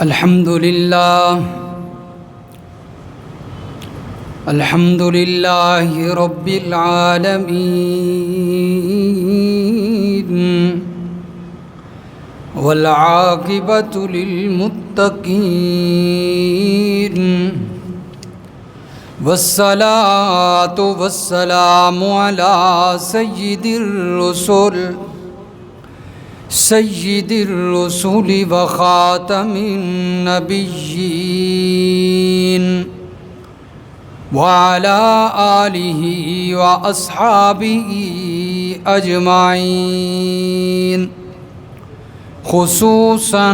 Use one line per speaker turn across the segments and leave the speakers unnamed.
الحمد لله رب العالمين والعاقبة للمتقين والصلاة والسلام على سيد الرسل وخاتم النبيين وعلى آله وأصحابه أجمعين، خصوصاً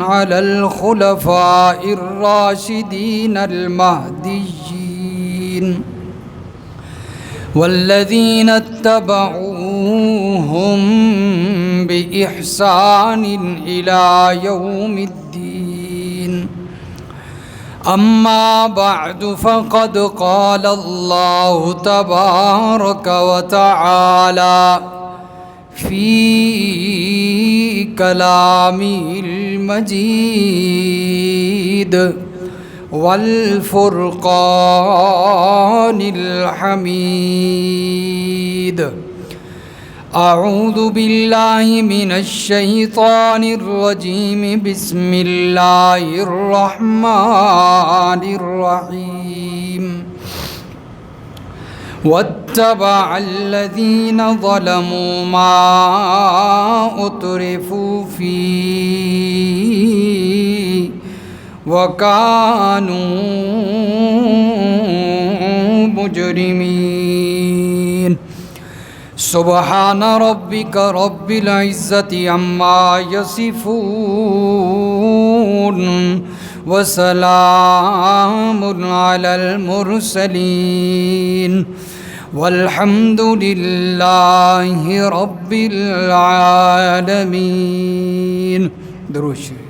على الخلفاء الراشدين المهديين والذين اتبعوهم بإحسان إلى يوم الدين. أما بعد، فقد قال الله تبارك وتعالى في كلامه المجيد والفرقان الحميد. أعوذ بالله من الشيطان الرجيم. بسم الله الرحمن الرحيم. واتبع الذين ظلموا ما أترفوا فيه وكانوا مجرمين. سبحان ربك رب العزة عما يصفون وسلام على المرسلين والحمد لله رب العالمين. درود شریف.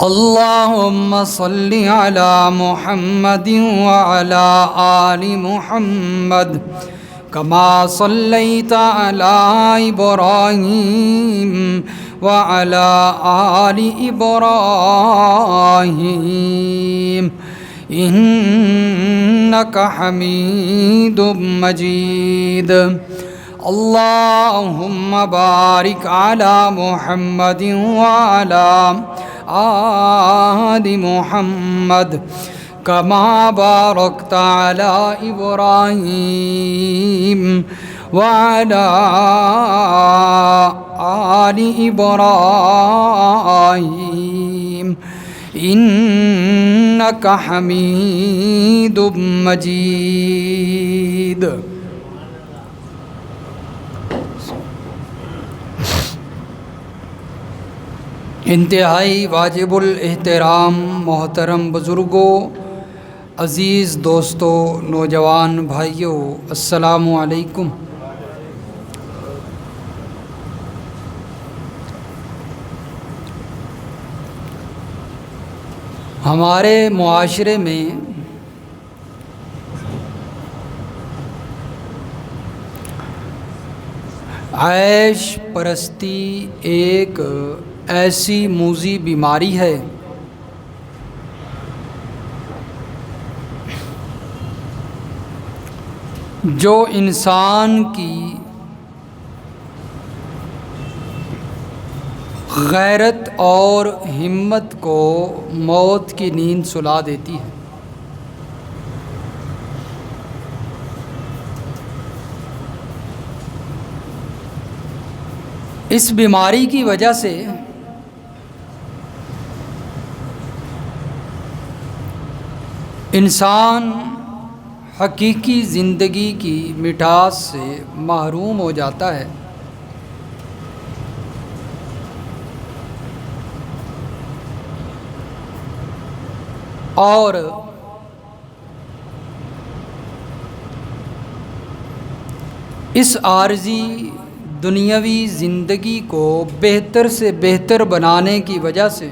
اللهم صل على محمد وعلى آل محمد كما صليت على إبراهيم وعلى آل إبراهيم إنك حميد مجيد. اللهم بارك على محمد وعلى آل محمد كما باركت على إبراهيم وعلى آل إبراهيم إنك حميد مجيد. انتہائی واجب الاحترام محترم بزرگوں، عزیز دوستوں، نوجوان بھائیوں، السلام علیکم. ہمارے معاشرے میں عیش پرستی ایک ایسی موذی بیماری ہے جو انسان کی غیرت اور ہمت کو موت کی نیند سلا دیتی ہے. اس بیماری کی وجہ سے انسان حقیقی زندگی کی مٹھاس سے محروم ہو جاتا ہے اور اس عارضی دنیاوی زندگی کو بہتر سے بہتر بنانے کی وجہ سے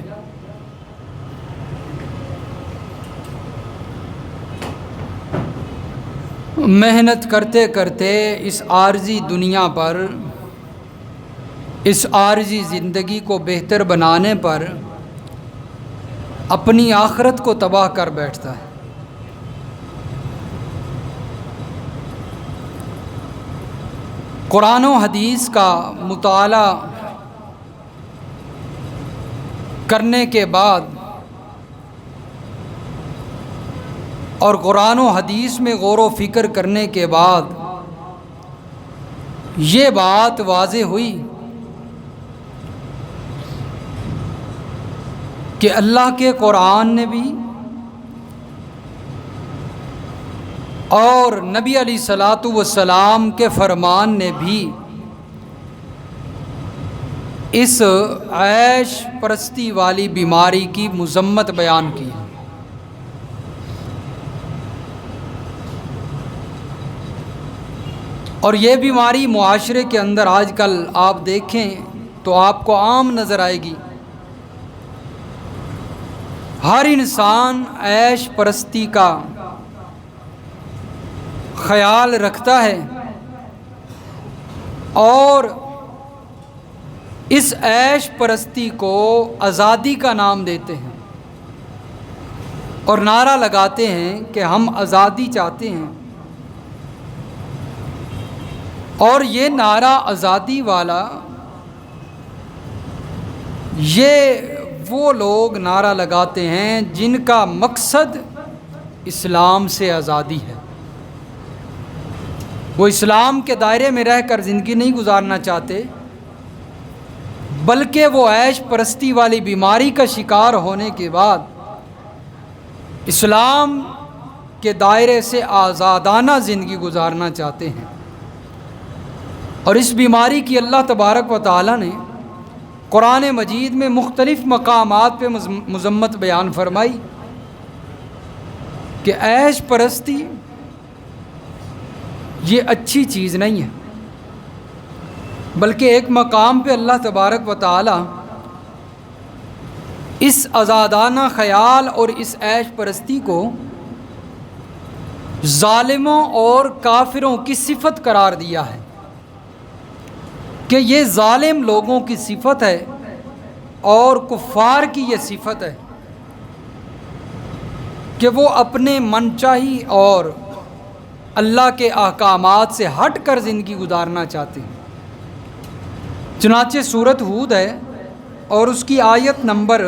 محنت کرتے کرتے اس عارضی دنیا پر اس عارضی زندگی کو بہتر بنانے پر اپنی آخرت کو تباہ کر بیٹھتا ہے۔ قرآن و حدیث کا مطالعہ کرنے کے بعد اور قرآن و حدیث میں غور و فکر کرنے کے بعد یہ بات واضح ہوئی کہ اللہ کے قرآن نے بھی اور نبی علیہ الصلاۃ والسلام کے فرمان نے بھی اس عیش پرستی والی بیماری کی مذمت بیان کی ہے۔ اور یہ بیماری معاشرے کے اندر آج کل آپ دیکھیں تو آپ کو عام نظر آئے گی۔ ہر انسان عیش پرستی کا خیال رکھتا ہے اور اس عیش پرستی کو آزادی کا نام دیتے ہیں اور نعرہ لگاتے ہیں کہ ہم آزادی چاہتے ہیں۔ اور یہ نعرہ آزادی والا یہ وہ لوگ نعرہ لگاتے ہیں جن کا مقصد اسلام سے آزادی ہے۔ وہ اسلام کے دائرے میں رہ کر زندگی نہیں گزارنا چاہتے، بلکہ وہ عیش پرستی والی بیماری کا شکار ہونے کے بعد اسلام کے دائرے سے آزادانہ زندگی گزارنا چاہتے ہیں۔ اور اس بیماری کی اللہ تبارک و تعالی نے قرآن مجید میں مختلف مقامات پہ مذمت بیان فرمائی کہ عیش پرستی یہ اچھی چیز نہیں ہے، بلکہ ایک مقام پہ اللہ تبارک و تعالی اس آزادانہ خیال اور اس عیش پرستی کو ظالموں اور کافروں کی صفت قرار دیا ہے کہ یہ ظالم لوگوں کی صفت ہے اور کفار کی یہ صفت ہے کہ وہ اپنے من چاہی اور اللہ کے احکامات سے ہٹ کر زندگی گزارنا چاہتے ہیں۔ چنانچہ سورۃ ہود ہے اور اس کی آیت نمبر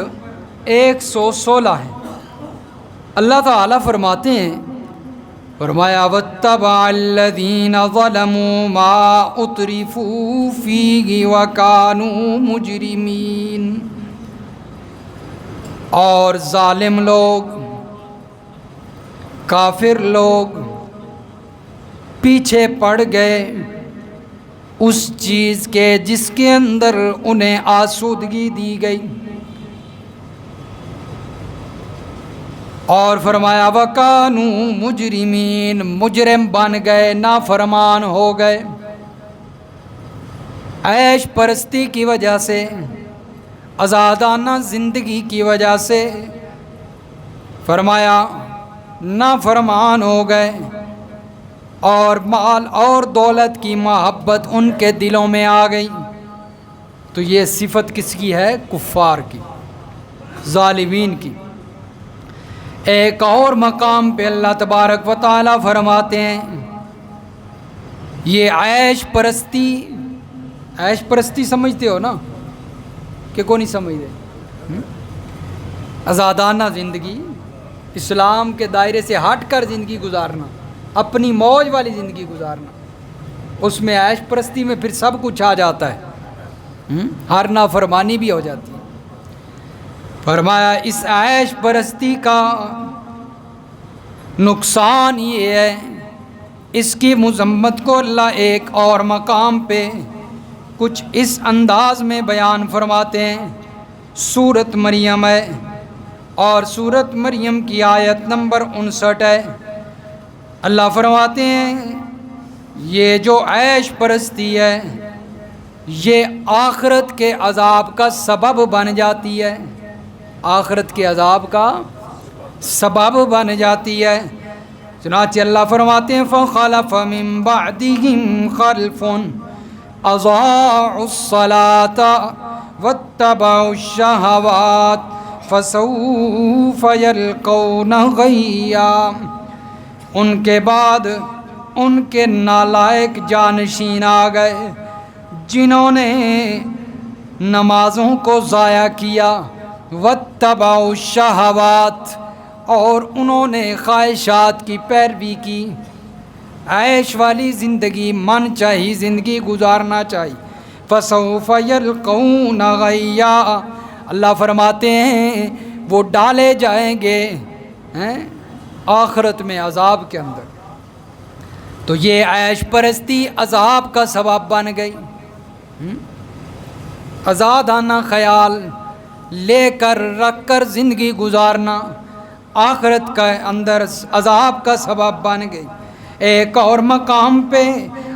116 ہے۔ اللہ تعالیٰ فرماتے ہیں، فرمایا وَاتَّبَعَ الَّذِينَ ظَلَمُوا مَا أُتْرِفُوا فِيهِ وَكَانُوا مُجْرِمِينَ۔ اور ظالم لوگ، کافر لوگ پیچھے پڑ گئے اس چیز کے جس کے اندر انہیں آسودگی دی گئی، اور فرمایا وَكَانُوا مُجْرِمِينَ، مجرم بن گئے، نافرمان ہو گئے عیش پرستی کی وجہ سے، آزادانہ زندگی کی وجہ سے۔ فرمایا نافرمان ہو گئے اور مال اور دولت کی محبت ان کے دلوں میں آ گئی۔ تو یہ صفت کس کی ہے؟ کفار کی، ظالمین کی۔ ایک اور مقام پہ اللہ تبارک و تعالی فرماتے ہیں یہ عیش پرستی سمجھتے ہو نا کہ کو نہیں سمجھتے؟ آزادانہ زندگی، اسلام کے دائرے سے ہٹ کر زندگی گزارنا، اپنی موج والی زندگی گزارنا، اس میں عیش پرستی میں پھر سب کچھ آ جاتا ہے، ہر نافرمانی بھی ہو جاتی ہے۔ فرمایا اس عیش پرستی کا نقصان یہ ہے، اس کی مذمت کو اللہ ایک اور مقام پہ کچھ اس انداز میں بیان فرماتے ہیں۔ سورۃ مریم ہے اور سورۃ مریم کی آیت نمبر 59 ہے۔ اللہ فرماتے ہیں یہ جو عیش پرستی ہے یہ آخرت کے عذاب کا سبب بن جاتی ہے، آخرت کے عذاب کا سبب بن جاتی ہے۔ چنانچہ اللہ فرماتے ہیں فَخَلَفَ مِن بَعْدِهِمْ خَلْفٌ اضاعوا الصلاۃ واتبعوا الشہوات فسوف یلقون غیا۔ ان کے بعد ان کے نالائق جانشین آ گئے جنہوں نے نمازوں کو ضائع کیا، واتبعوا الشہوات، اور انہوں نے خواہشات کی پیروی کی، عیش والی زندگی، من چاہی زندگی گزارنا چاہیے۔ فسوف یلقون غیا، اللہ فرماتے ہیں وہ ڈالے جائیں گے آخرت میں عذاب کے اندر۔ تو یہ عیش پرستی عذاب کا سبب بن گئی۔ آزادانہ خیال لے کر رکھ کر زندگی گزارنا آخرت کے اندر عذاب کا سبب بن گئی۔ ایک اور مقام پہ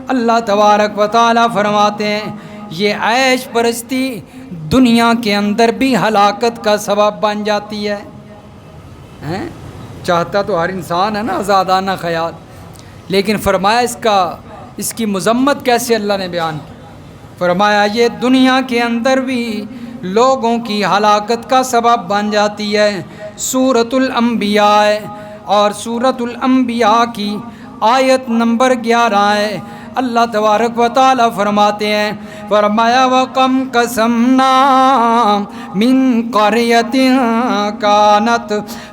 اللہ تبارک و تعالیٰ فرماتے ہیں یہ عیش پرستی دنیا کے اندر بھی ہلاکت کا سبب بن جاتی ہے۔ چاہتا تو ہر انسان ہے نا آزادانہ خیال، لیکن فرمایا اس کی مذمت کیسے اللہ نے بیان کی؟ فرمایا یہ دنیا کے اندر بھی لوگوں کی ہلاکت کا سبب بن جاتی ہے۔ سورۃ الانبیاء اور سورۃ الانبیاء کی آیت نمبر 11 ہے۔ اللہ تبارک و تعالیٰ فرماتے ہیں، فرمایا وَكَمْ قَسَمْنَا مِنْ قَرْيَةٍ كَانَتْ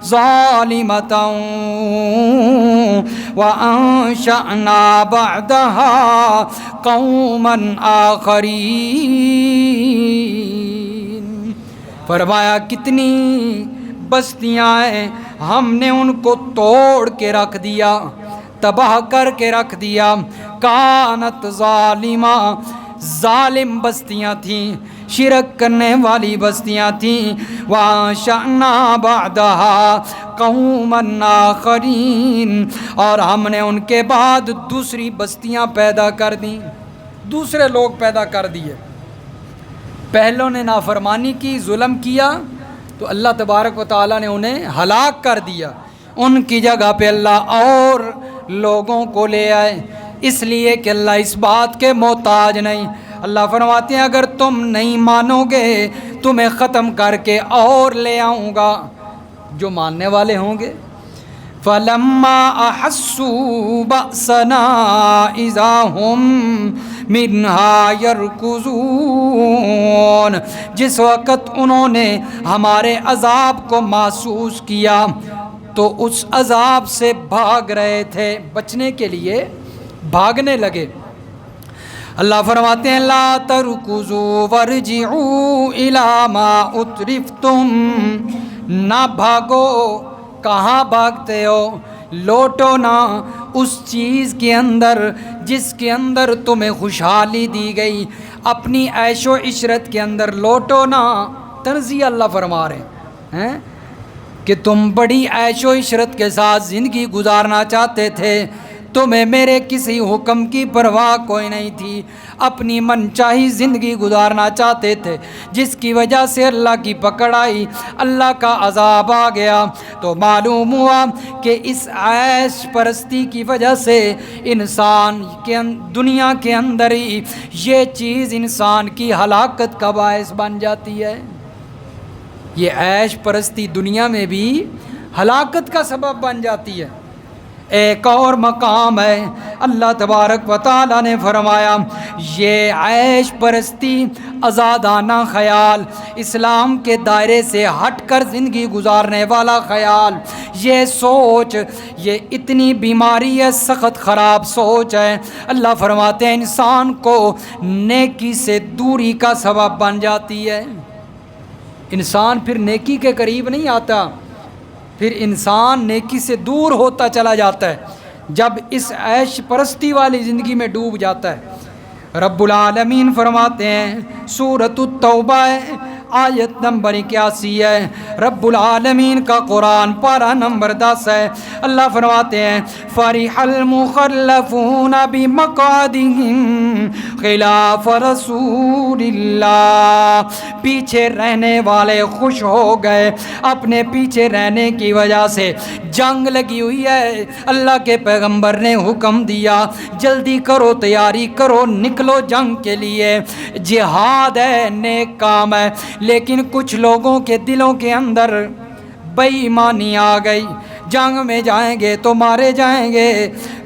ظَالِمَةً وَأَنشَأْنَا بَعْدَهَا قَوْمًا آخَرِينَ۔ فرمایا کتنی بستیاں ہیں ہم نے ان کو توڑ کے رکھ دیا، تباہ کر کے رکھ دیا۔ کانت ظالمہ، ظالم بستیاں تھیں، شرک کرنے والی بستیاں تھیں۔ وَأَنشَأْنَا بَعْدَهَا قَوْمًا آخَرِينَ، اور ہم نے ان کے بعد دوسری بستیاں پیدا کر دیں، دوسرے لوگ پیدا کر دیے۔ پہلوں نے نافرمانی کی، ظلم کیا، تو اللہ تبارک و تعالیٰ نے انہیں ہلاک کر دیا۔ ان کی جگہ پہ اللہ اور لوگوں کو لے آئے، اس لیے کہ اللہ اس بات کے محتاج نہیں۔ اللہ فرماتے ہیں اگر تم نہیں مانو گے تمہیں ختم کر کے اور لے آؤں گا جو ماننے والے ہوں گے۔ فَلَمَّا أَحَسُّوا بَأْسَنَا إِذَا هُمْ مِنْهَا يَرْكُضُونَ، جس وقت انہوں نے ہمارے عذاب کو محسوس کیا تو اس عذاب سے بھاگ رہے تھے، بچنے کے لیے بھاگنے لگے۔ اللہ فرماتے ہیں لا ترکضوا وارجعوا الی ما اترفتم، نہ بھاگو، کہاں بھاگتے ہو، لوٹو نہ اس چیز کے اندر جس کے اندر تمہیں خوشحالی دی گئی، اپنی عیش و عشرت کے اندر لوٹو نہ۔ تنزیہ اللہ فرما رہے ہیں کہ تم بڑی عیش و عشرت کے ساتھ زندگی گزارنا چاہتے تھے، تمہیں میرے کسی حکم کی پرواہ کوئی نہیں تھی، اپنی من چاہی زندگی گزارنا چاہتے تھے، جس کی وجہ سے اللہ کی پکڑ آئی، اللہ کا عذاب آ گیا۔ تو معلوم ہوا کہ اس عیش پرستی کی وجہ سے انسان کے دنیا کے اندر ہی یہ چیز انسان کی ہلاکت کا باعث بن جاتی ہے۔ یہ عیش پرستی دنیا میں بھی ہلاکت کا سبب بن جاتی ہے۔ ایک اور مقام ہے اللہ تبارک و تعالیٰ نے فرمایا یہ عیش پرستی، آزادانہ خیال، اسلام کے دائرے سے ہٹ کر زندگی گزارنے والا خیال، یہ سوچ، یہ اتنی بیماری ہے، سخت خراب سوچ ہے۔ اللہ فرماتے ہیں انسان کو نیکی سے دوری کا سبب بن جاتی ہے۔ انسان پھر نیکی کے قریب نہیں آتا، پھر انسان نیکی سے دور ہوتا چلا جاتا ہے جب اس عیش پرستی والی زندگی میں ڈوب جاتا ہے۔ رب العالمین فرماتے ہیں سورۃ التوبہ آیت نمبر 81 ہے، رب العالمین کا قرآن پارہ نمبر 10 ہے۔ اللہ فرماتے ہیں فرح المخلفون بمقعدہم خلاف رسول اللہ، پیچھے رہنے والے خوش ہو گئے، اپنے پیچھے رہنے کی وجہ سے۔ جنگ لگی ہوئی ہے، اللہ کے پیغمبر نے حکم دیا جلدی کرو، تیاری کرو، نکلو جنگ کے لیے، جہاد ہے، نیک کام ہے، لیکن کچھ لوگوں کے دلوں کے اندر بے ایمانی آ گئی، جنگ میں جائیں گے تو مارے جائیں گے،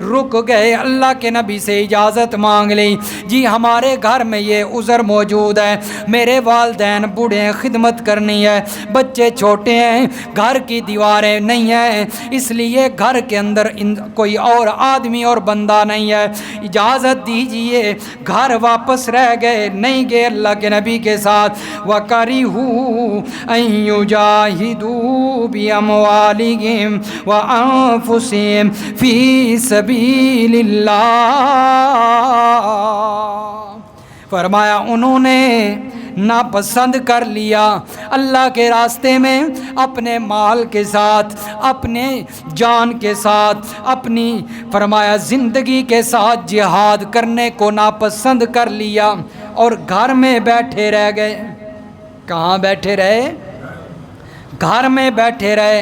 رک گئے، اللہ کے نبی سے اجازت مانگ لی، جی ہمارے گھر میں یہ عذر موجود ہے، میرے والدین بوڑھے ہیں، خدمت کرنی ہے، بچے چھوٹے ہیں، گھر کی دیواریں نہیں ہیں، اس لیے گھر کے اندر کوئی اور آدمی اور بندہ نہیں ہے، اجازت دیجئے، گھر واپس رہ گئے، نہیں گئے اللہ کے نبی کے ساتھ۔ وَكَرِهُوا أَن يُجَاهِدُوا بِأَمْوَالِهِمْ وَأَنفُسِهِمْ فِي سَبِيلِ اللَّهِ، فرمایا انہوں نے ناپسند کر لیا اللہ کے راستے میں اپنے مال کے ساتھ، اپنے جان کے ساتھ، اپنی فرمایا زندگی کے ساتھ جہاد کرنے کو ناپسند کر لیا اور گھر میں بیٹھے رہ گئے۔ کہاں بیٹھے رہے؟ گھر میں بیٹھے رہے،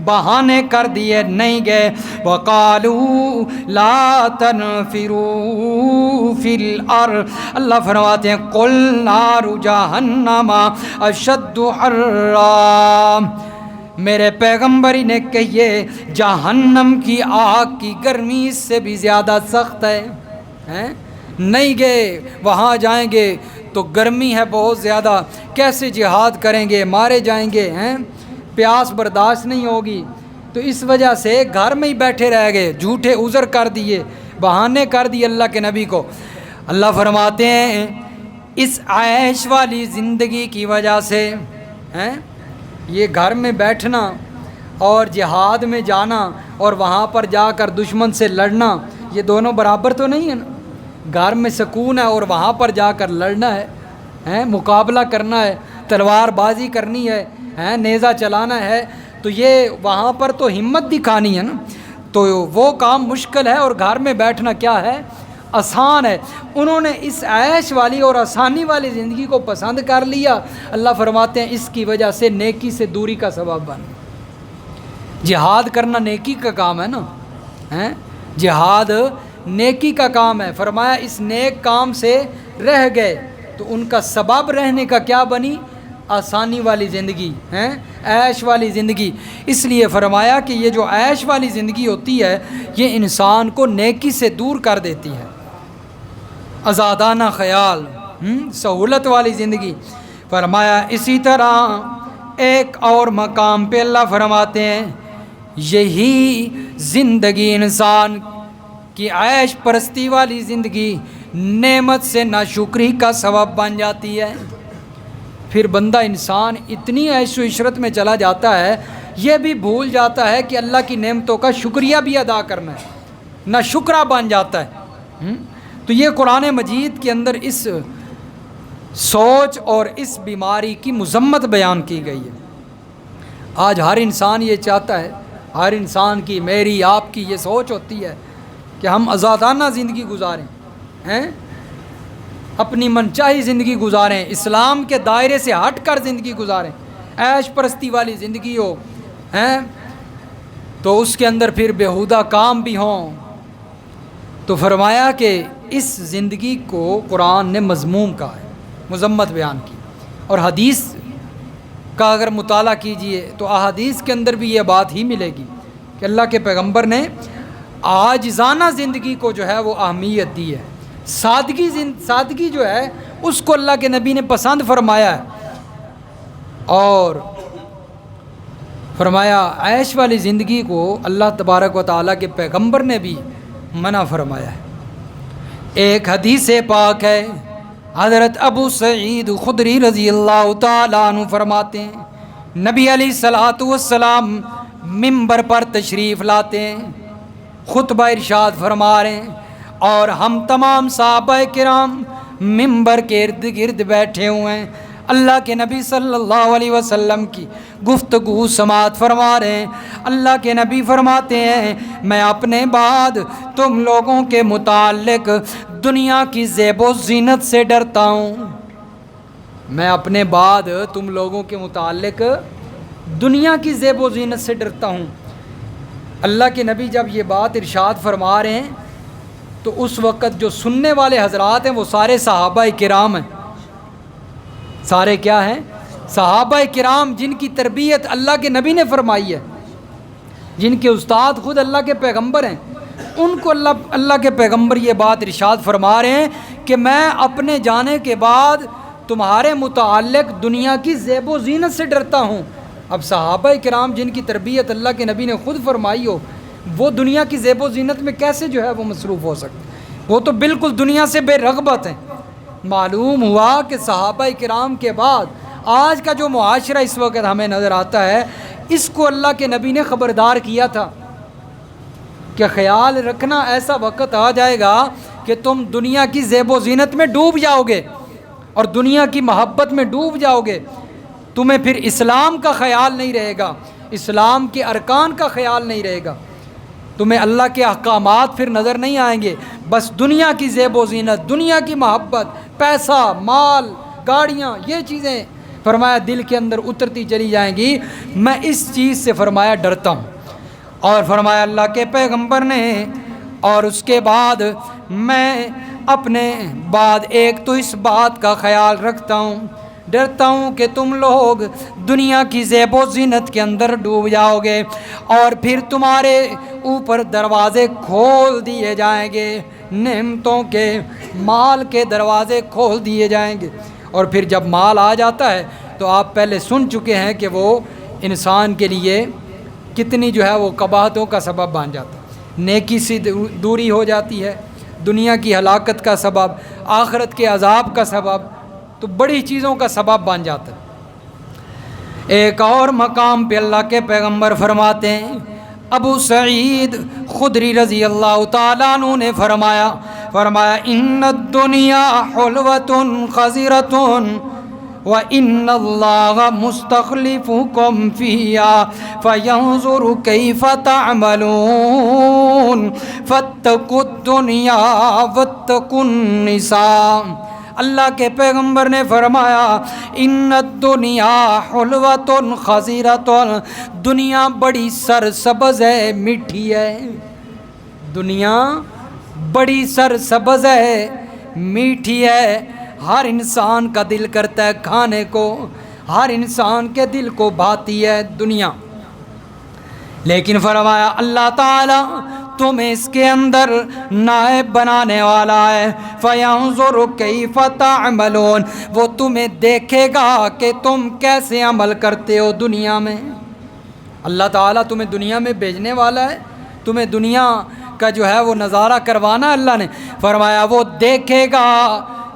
بہانے کر دیے، نہیں گئے۔ وَقَالُوا لَا تَنْفِرُوا فِي الْأَرْضِ، اللہ فرماتے ہیں قُلْ نَارُ جَهَنَّمَ أَشَدُّ حَرًّا، میرے پیغمبر نے کہیے جہنم کی آگ کی گرمی اس سے بھی زیادہ سخت ہے، نہیں گئے، وہاں جائیں گے تو گرمی ہے بہت زیادہ، کیسے جہاد کریں گے، مارے جائیں گے، پیاس برداشت نہیں ہوگی، تو اس وجہ سے گھر میں ہی بیٹھے رہ گئے، جھوٹے عذر کر دیے، بہانے کر دیے اللہ کے نبی کو۔ اللہ فرماتے ہیں اس عیش والی زندگی کی وجہ سے یہ گھر میں بیٹھنا اور جہاد میں جانا اور وہاں پر جا کر دشمن سے لڑنا، یہ دونوں برابر تو نہیں ہے نا۔ گھر میں سکون ہے اور وہاں پر جا کر لڑنا ہے، مقابلہ کرنا ہے، تلوار بازی کرنی ہے، نیزہ چلانا ہے، تو یہ وہاں پر تو ہمت دکھانی ہے نا، تو وہ کام مشکل ہے، اور گھر میں بیٹھنا کیا ہے، آسان ہے۔ انہوں نے اس عیش والی اور آسانی والی زندگی کو پسند کر لیا، اللہ فرماتے ہیں اس کی وجہ سے نیکی سے دوری کا سبب بن۔ جہاد کرنا نیکی کا کام ہے نا، جہاد نیکی کا کام ہے، فرمایا اس نیک کام سے رہ گئے تو ان کا سبب رہنے کا کیا بنی، آسانی والی زندگی، عیش والی زندگی۔ اس لیے فرمایا کہ یہ جو عیش والی زندگی ہوتی ہے یہ انسان کو نیکی سے دور کر دیتی ہے، آزادانہ خیال، سہولت والی زندگی۔ فرمایا اسی طرح ایک اور مقام پہ اللہ فرماتے ہیں یہی زندگی انسان کی عیش پرستی والی زندگی نعمت سے ناشکری کا سبب بن جاتی ہے، پھر بندہ انسان اتنی عیش و عشرت میں چلا جاتا ہے یہ بھی بھول جاتا ہے کہ اللہ کی نعمتوں کا شکریہ بھی ادا کرنا ہے، ناشکرا بن جاتا ہے۔ تو یہ قرآن مجید کے اندر اس سوچ اور اس بیماری کی مذمت بیان کی گئی ہے۔ آج ہر انسان یہ چاہتا ہے، ہر انسان کی، میری، آپ کی یہ سوچ ہوتی ہے کہ ہم آزادانہ زندگی گزاریں، اپنی منچاہی زندگی گزاریں، اسلام کے دائرے سے ہٹ کر زندگی گزاریں، عیش پرستی والی زندگی ہو، تو اس کے اندر پھر بیہودہ کام بھی ہوں۔ تو فرمایا کہ اس زندگی کو قرآن نے مذموم کہا ہے، مذمت بیان کی، اور حدیث کا اگر مطالعہ کیجئے تو احادیث کے اندر بھی یہ بات ہی ملے گی کہ اللہ کے پیغمبر نے عاجزانہ زندگی کو جو ہے وہ اہمیت دی ہے، سادگی جو ہے اس کو اللہ کے نبی نے پسند فرمایا ہے، اور فرمایا عیش والی زندگی کو اللہ تبارک و تعالیٰ کے پیغمبر نے بھی منع فرمایا ہے۔ ایک حدیث پاک ہے، حضرت ابو سعید خدری رضی اللہ تعالیٰ عنہ فرماتے ہیں نبی علیہ الصلوۃ والسلام منبر پر تشریف لاتے ہیں، خطبہ ارشاد فرما رہے ہیں، اور ہم تمام صحابہ کرام منبر کے ارد گرد بیٹھے ہوئے ہیں، اللہ کے نبی صلی اللہ علیہ وسلم کی گفتگو سماعت فرما رہے ہیں۔ اللہ کے نبی فرماتے ہیں میں اپنے بعد تم لوگوں کے متعلق دنیا کی زیب و زینت سے ڈرتا ہوں۔ میں اپنے بعد تم لوگوں کے متعلق دنیا کی زیب و زینت سے ڈرتا ہوں۔ اللہ کے نبی جب یہ بات ارشاد فرما رہے ہیں تو اس وقت جو سننے والے حضرات ہیں وہ سارے صحابہ کرام ہیں۔ سارے کیا ہیں؟ صحابہ کرام، جن کی تربیت اللہ کے نبی نے فرمائی ہے، جن کے استاد خود اللہ کے پیغمبر ہیں، ان کو اللہ کے پیغمبر یہ بات ارشاد فرما رہے ہیں کہ میں اپنے جانے کے بعد تمہارے متعلق دنیا کی زیب و زینت سے ڈرتا ہوں۔ اب صحابہ کرام جن کی تربیت اللہ کے نبی نے خود فرمائی ہو، وہ دنیا کی زیب و زینت میں کیسے جو ہے وہ مصروف ہو سکتے؟ وہ تو بالکل دنیا سے بے رغبت ہیں۔ معلوم ہوا کہ صحابہ کرام کے بعد آج کا جو معاشرہ اس وقت ہمیں نظر آتا ہے، اس کو اللہ کے نبی نے خبردار کیا تھا کہ خیال رکھنا ایسا وقت آ جائے گا کہ تم دنیا کی زیب و زینت میں ڈوب جاؤ گے اور دنیا کی محبت میں ڈوب جاؤ گے۔ تمہیں پھر اسلام کا خیال نہیں رہے گا، اسلام کے ارکان کا خیال نہیں رہے گا، تمہیں اللہ کے احکامات پھر نظر نہیں آئیں گے، بس دنیا کی زیب و زینت، دنیا کی محبت، پیسہ، مال، گاڑیاں، یہ چیزیں فرمایا دل کے اندر اترتی چلی جائیں گی۔ میں اس چیز سے فرمایا ڈرتا ہوں۔ اور فرمایا اللہ کے پیغمبر نے، اور اس کے بعد میں اپنے بعد ایک تو اس بات کا خیال رکھتا ہوں، ڈرتا ہوں کہ تم لوگ دنیا کی زیب و زینت کے اندر ڈوب جاؤ گے اور پھر تمہارے اوپر دروازے کھول دیے جائیں گے، نعمتوں کے، مال کے دروازے کھول دیے جائیں گے۔ اور پھر جب مال آ جاتا ہے تو آپ پہلے سن چکے ہیں کہ وہ انسان کے لیے کتنی جو ہے وہ قباحتوں کا سبب بن جاتا ہے، نیکی سے دوری ہو جاتی ہے، دنیا کی ہلاکت کا سبب، آخرت کے عذاب کا سبب، تو بڑی چیزوں کا سبب بن جاتا ہے۔ ایک اور مقام پہ اللہ کے پیغمبر فرماتے ہیں، ابو سعید خدری رضی اللہ تعالیٰ عنہ نے فرمایا ان الدنیا حلوۃ خضرۃ وَإِنَّ اللَّهَ مُسْتَخْلِفُكُمْ فِيهَا فَيَنْظُرُ كَيْفَ تَعْمَلُونَ فَاتَّقُوا الدُّنْيَا وَاتَّقُوا النِّسَاءَ۔ اللہ کے پیغمبر نے فرمایا ان الدنیا حلوۃ خضرۃ، دنیا بڑی سرسبز ہے، میٹھی ہے، دنیا بڑی سرسبز ہے، میٹھی ہے، ہر انسان کا دل کرتا ہے کھانے کو، ہر انسان کے دل کو بھاتی ہے دنیا، لیکن فرمایا اللہ تعالیٰ تمہیں اس کے اندر نائب بنانے والا ہے، فَيَنْظُرُ كَيْفَ تَعْمَلُونَ، وہ تمہیں دیکھے گا کہ تم کیسے عمل کرتے ہو دنیا میں۔ اللہ تعالیٰ تمہیں دنیا میں بھیجنے والا ہے، تمہیں دنیا کا جو ہے وہ نظارہ کروانا اللہ نے، فرمایا وہ دیکھے گا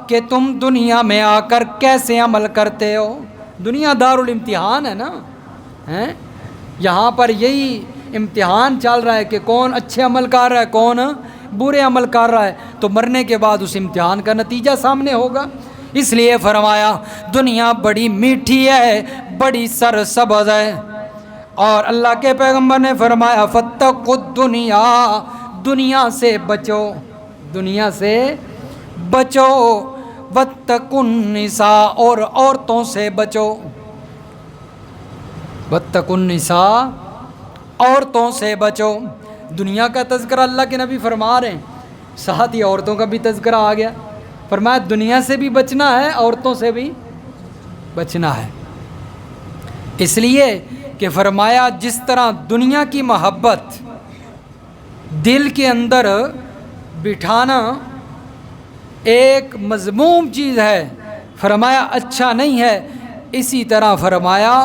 کہ تم دنیا میں آ کر کیسے عمل کرتے ہو۔ دنیا دارالامتحان ہے نا، یہاں پر یہی امتحان چل رہا ہے کہ کون اچھے عمل کر رہا ہے، کون برے عمل کر رہا ہے، تو مرنے کے بعد اس امتحان کا نتیجہ سامنے ہوگا۔ اس لیے فرمایا دنیا بڑی میٹھی ہے، بڑی سرسبز ہے۔ اور اللہ کے پیغمبر نے فرمایا فَاتَّقُوا الدُّنْيَا، دنیا سے بچو، دنیا سے بچو، وَاتَّقُوا النِّسَاءَ، اور عورتوں سے بچو، وَاتَّقُوا النِّسَاءَ، عورتوں سے بچو۔ دنیا کا تذکرہ اللہ کے نبی فرما رہے ہیں، ساتھ ہی عورتوں کا بھی تذکرہ آ گیا، فرمایا دنیا سے بھی بچنا ہے، عورتوں سے بھی بچنا ہے۔ اس لیے کہ فرمایا جس طرح دنیا کی محبت دل کے اندر بٹھانا ایک مذموم چیز ہے، فرمایا اچھا نہیں ہے، اسی طرح فرمایا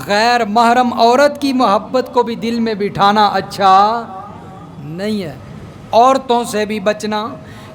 غیر محرم عورت کی محبت کو بھی دل میں بٹھانا اچھا نہیں ہے۔ عورتوں سے بھی بچنا،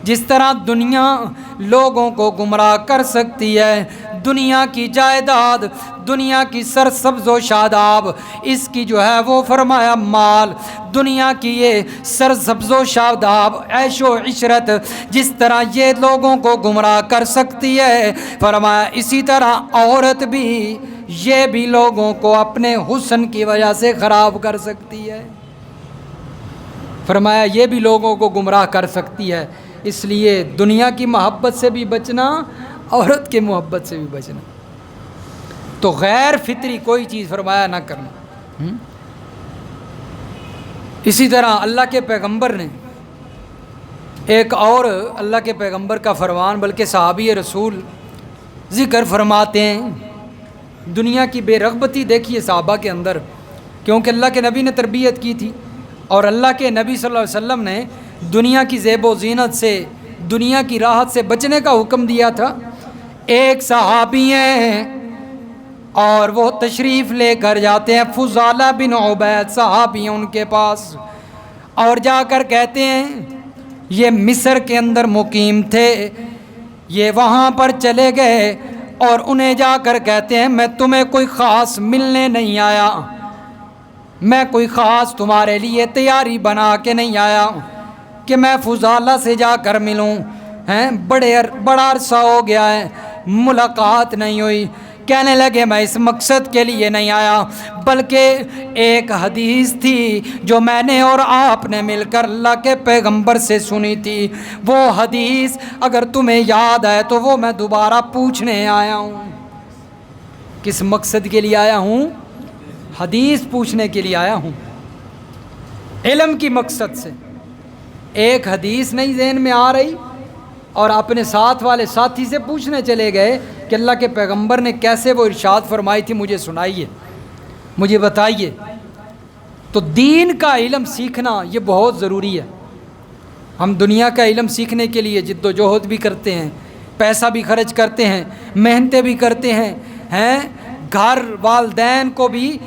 جس طرح دنیا لوگوں کو گمراہ کر سکتی ہے، دنیا کی جائیداد، دنیا کی سرسبز و شاداب، اس کی جو ہے وہ فرمایا مال، دنیا کی یہ سرسبز و شاداب عیش و عشرت جس طرح یہ لوگوں کو گمراہ کر سکتی ہے، فرمایا اسی طرح عورت بھی یہ بھی لوگوں کو اپنے حسن کی وجہ سے خراب کر سکتی ہے۔ فرمایا یہ بھی لوگوں کو گمراہ کر سکتی ہے، اس لیے دنیا کی محبت سے بھی بچنا، عورت کے محبت سے بھی بچنا، تو غیر فطری کوئی چیز فرمایا نہ کرنا۔ اسی طرح اللہ کے پیغمبر نے ایک اور اللہ کے پیغمبر کا فرمان، بلکہ صحابی رسول ذکر فرماتے ہیں، دنیا کی بے رغبتی دیکھیے صحابہ کے اندر، کیونکہ اللہ کے نبی نے تربیت کی تھی اور اللہ کے نبی صلی اللہ علیہ وسلم نے دنیا کی زیب و زینت سے، دنیا کی راحت سے بچنے کا حکم دیا تھا۔ ایک صحابی ہیں اور وہ تشریف لے کر جاتے ہیں، فضالہ بن عبید صحابی ہیں ان کے پاس، اور جا کر کہتے ہیں یہ مصر کے اندر مقیم تھے، یہ وہاں پر چلے گئے اور انہیں جا کر کہتے ہیں میں تمہیں کوئی خاص ملنے نہیں آیا، میں کوئی خاص تمہارے لیے تیاری بنا کے نہیں آیا کہ میں فضالہ سے جا کر ملوں، بڑا عرصہ ہو گیا ہے ملاقات نہیں ہوئی۔ کہنے لگے میں اس مقصد کے لیے نہیں آیا، بلکہ ایک حدیث تھی جو میں نے اور آپ نے مل کر اللہ کے پیغمبر سے سنی تھی، وہ حدیث اگر تمہیں یاد ہے تو وہ میں دوبارہ پوچھنے آیا ہوں۔ کس مقصد کے لیے آیا ہوں؟ حدیث پوچھنے کے لیے آیا ہوں، علم کی مقصد سے۔ ایک حدیث نہیں ذہن میں آ رہی اور اپنے ساتھ والے ساتھی سے پوچھنے چلے گئے کہ اللہ کے پیغمبر نے کیسے وہ ارشاد فرمائی تھی، مجھے سنائیے، مجھے بتائیے۔ تو دین کا علم سیکھنا یہ بہت ضروری ہے۔ ہم دنیا کا علم سیکھنے کے لیے جد و جہد بھی کرتے ہیں، پیسہ بھی خرچ کرتے ہیں، محنتیں بھی کرتے ہیں، گھر والدین کو بھی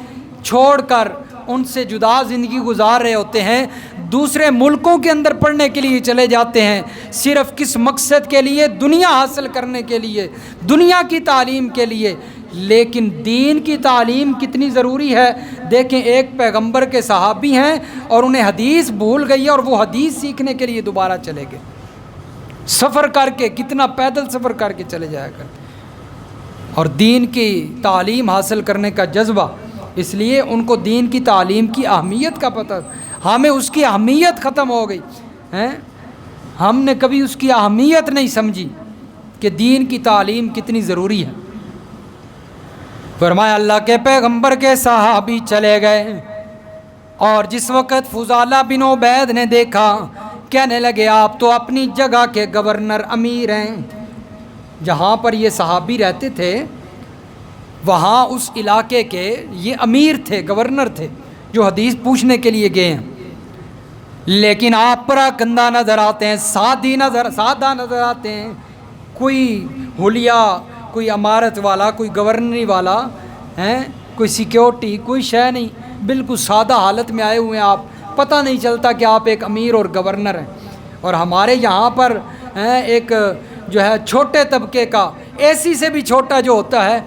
چھوڑ کر ان سے جدا زندگی گزار رہے ہوتے ہیں، دوسرے ملکوں کے اندر پڑھنے کے لیے چلے جاتے ہیں، صرف کس مقصد کے لیے؟ دنیا حاصل کرنے کے لیے، دنیا کی تعلیم کے لیے۔ لیکن دین کی تعلیم کتنی ضروری ہے، دیکھیں ایک پیغمبر کے صحابی ہیں اور انہیں حدیث بھول گئی اور وہ حدیث سیکھنے کے لیے دوبارہ چلے گئے، سفر کر کے، کتنا پیدل سفر کر کے چلے جایا کرتے، اور دین کی تعلیم حاصل کرنے کا جذبہ، اس لیے ان کو دین کی تعلیم کی اہمیت کا پتہ، ہمیں اس کی اہمیت ختم ہو گئی ہیں، ہم نے کبھی اس کی اہمیت نہیں سمجھی کہ دین کی تعلیم کتنی ضروری ہے۔ فرمایا اللہ کے پیغمبر کے صحابی چلے گئے اور جس وقت فضالہ بن عبید نے دیکھا، کہنے لگے آپ تو اپنی جگہ کے گورنر امیر ہیں، جہاں پر یہ صحابی رہتے تھے وہاں اس علاقے کے یہ امیر تھے، گورنر تھے، جو حدیث پوچھنے کے لیے گئے ہیں، لیکن آپ پراگندہ نظر آتے ہیں، سادہ نظر آتے ہیں، کوئی حلیہ، کوئی امارت والا، کوئی گورنری والا کوئی سیکیورٹی، کوئی شے نہیں، بالکل سادہ حالت میں آئے ہوئے ہیں آپ، پتہ نہیں چلتا کہ آپ ایک امیر اور گورنر ہیں۔ اور ہمارے یہاں پر ایک جو ہے چھوٹے طبقے کا، اے سی سے بھی چھوٹا جو ہوتا ہے،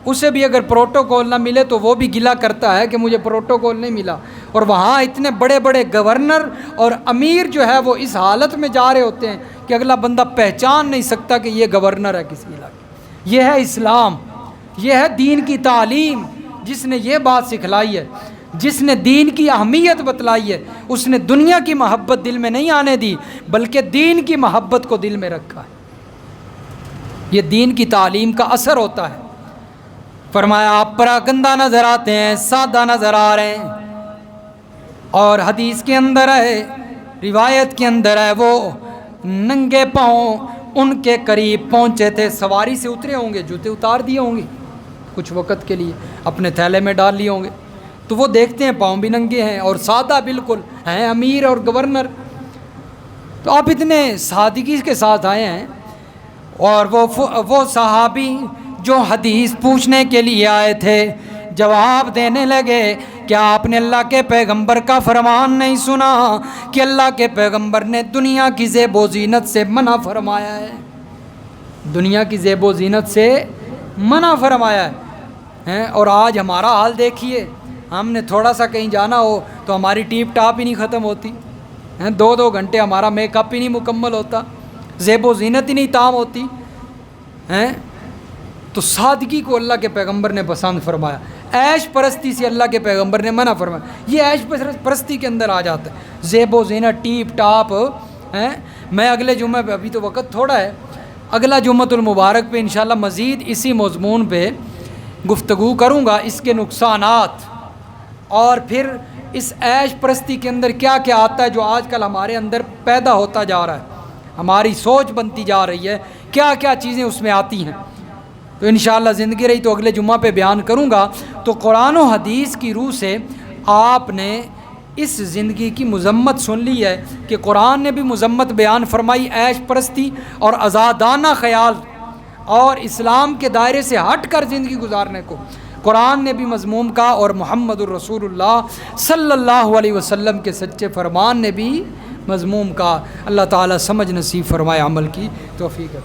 اسے بھی اگر پروٹوکول نہ ملے تو وہ بھی گلہ کرتا ہے کہ مجھے پروٹوکول نہیں ملا، اور وہاں اتنے بڑے بڑے گورنر اور امیر جو ہے وہ اس حالت میں جا رہے ہوتے ہیں کہ اگلا بندہ پہچان نہیں سکتا کہ یہ گورنر ہے کسی علاقے۔ یہ ہے اسلام، یہ ہے دین کی تعلیم، جس نے یہ بات سکھلائی ہے، جس نے دین کی اہمیت بتلائی ہے، اس نے دنیا کی محبت دل میں نہیں آنے دی بلکہ دین کی محبت کو دل میں رکھا ہے۔ یہ دین کی تعلیم کا اثر ہوتا ہے۔ فرمایا آپ پراگندہ نظر آتے ہیں، سادہ نظر آ رہے ہیں، اور حدیث کے اندر ہے، روایت کے اندر ہے، وہ ننگے پاؤں ان کے قریب پہنچے تھے، سواری سے اترے ہوں گے، جوتے اتار دیے ہوں گے کچھ وقت کے لیے، اپنے تھیلے میں ڈال لیے ہوں گے، تو وہ دیکھتے ہیں پاؤں بھی ننگے ہیں اور سادہ بالکل ہیں، امیر اور گورنر، تو آپ اتنے سادگی کے ساتھ آئے ہیں، اور وہ صحابی جو حدیث پوچھنے کے لیے آئے تھے جواب دینے لگے کیا آپ نے اللہ کے پیغمبر کا فرمان نہیں سنا کہ اللہ کے پیغمبر نے دنیا کی زیب و زینت سے منع فرمایا ہے؟ دنیا کی زیب و زینت سے منع فرمایا ہے۔ اور آج ہمارا حال دیکھیے، ہم نے تھوڑا سا کہیں جانا ہو تو ہماری ٹیپ ٹاپ ہی نہیں ختم ہوتی، 2 گھنٹے ہمارا میک اپ ہی نہیں مکمل ہوتا، زیب و زینت ہی نہیں تام ہوتی ہیں۔ تو سادگی کو اللہ کے پیغمبر نے پسند فرمایا، عیش پرستی سے اللہ کے پیغمبر نے منع فرمایا۔ یہ عیش پرستی کے اندر آ جاتا ہے، زیب و زینت، ٹیپ ٹاپ ہیں۔ میں اگلے جمعہ پہ، ابھی تو وقت تھوڑا ہے، اگلا جمعۃ المبارک پہ انشاءاللہ مزید اسی مضمون پہ گفتگو کروں گا، اس کے نقصانات، اور پھر اس عیش پرستی کے اندر کیا کیا آتا ہے جو آج کل ہمارے اندر پیدا ہوتا جا رہا ہے، ہماری سوچ بنتی جا رہی ہے، کیا کیا چیزیں اس میں آتی ہیں۔ تو انشاءاللہ زندگی رہی تو اگلے جمعہ پہ بیان کروں گا۔ تو قرآن و حدیث کی روح سے آپ نے اس زندگی کی مذمت سن لی ہے کہ قرآن نے بھی مذمت بیان فرمائی عیش پرستی اور آزادانہ خیال اور اسلام کے دائرے سے ہٹ کر زندگی گزارنے کو قرآن نے بھی مذموم کہا، اور محمد الرسول اللہ صلی اللہ علیہ وسلم کے سچے فرمان نے بھی مذموم کہا۔ اللہ تعالیٰ سمجھ نصیب فرمائے، عمل کی توفیق ہے۔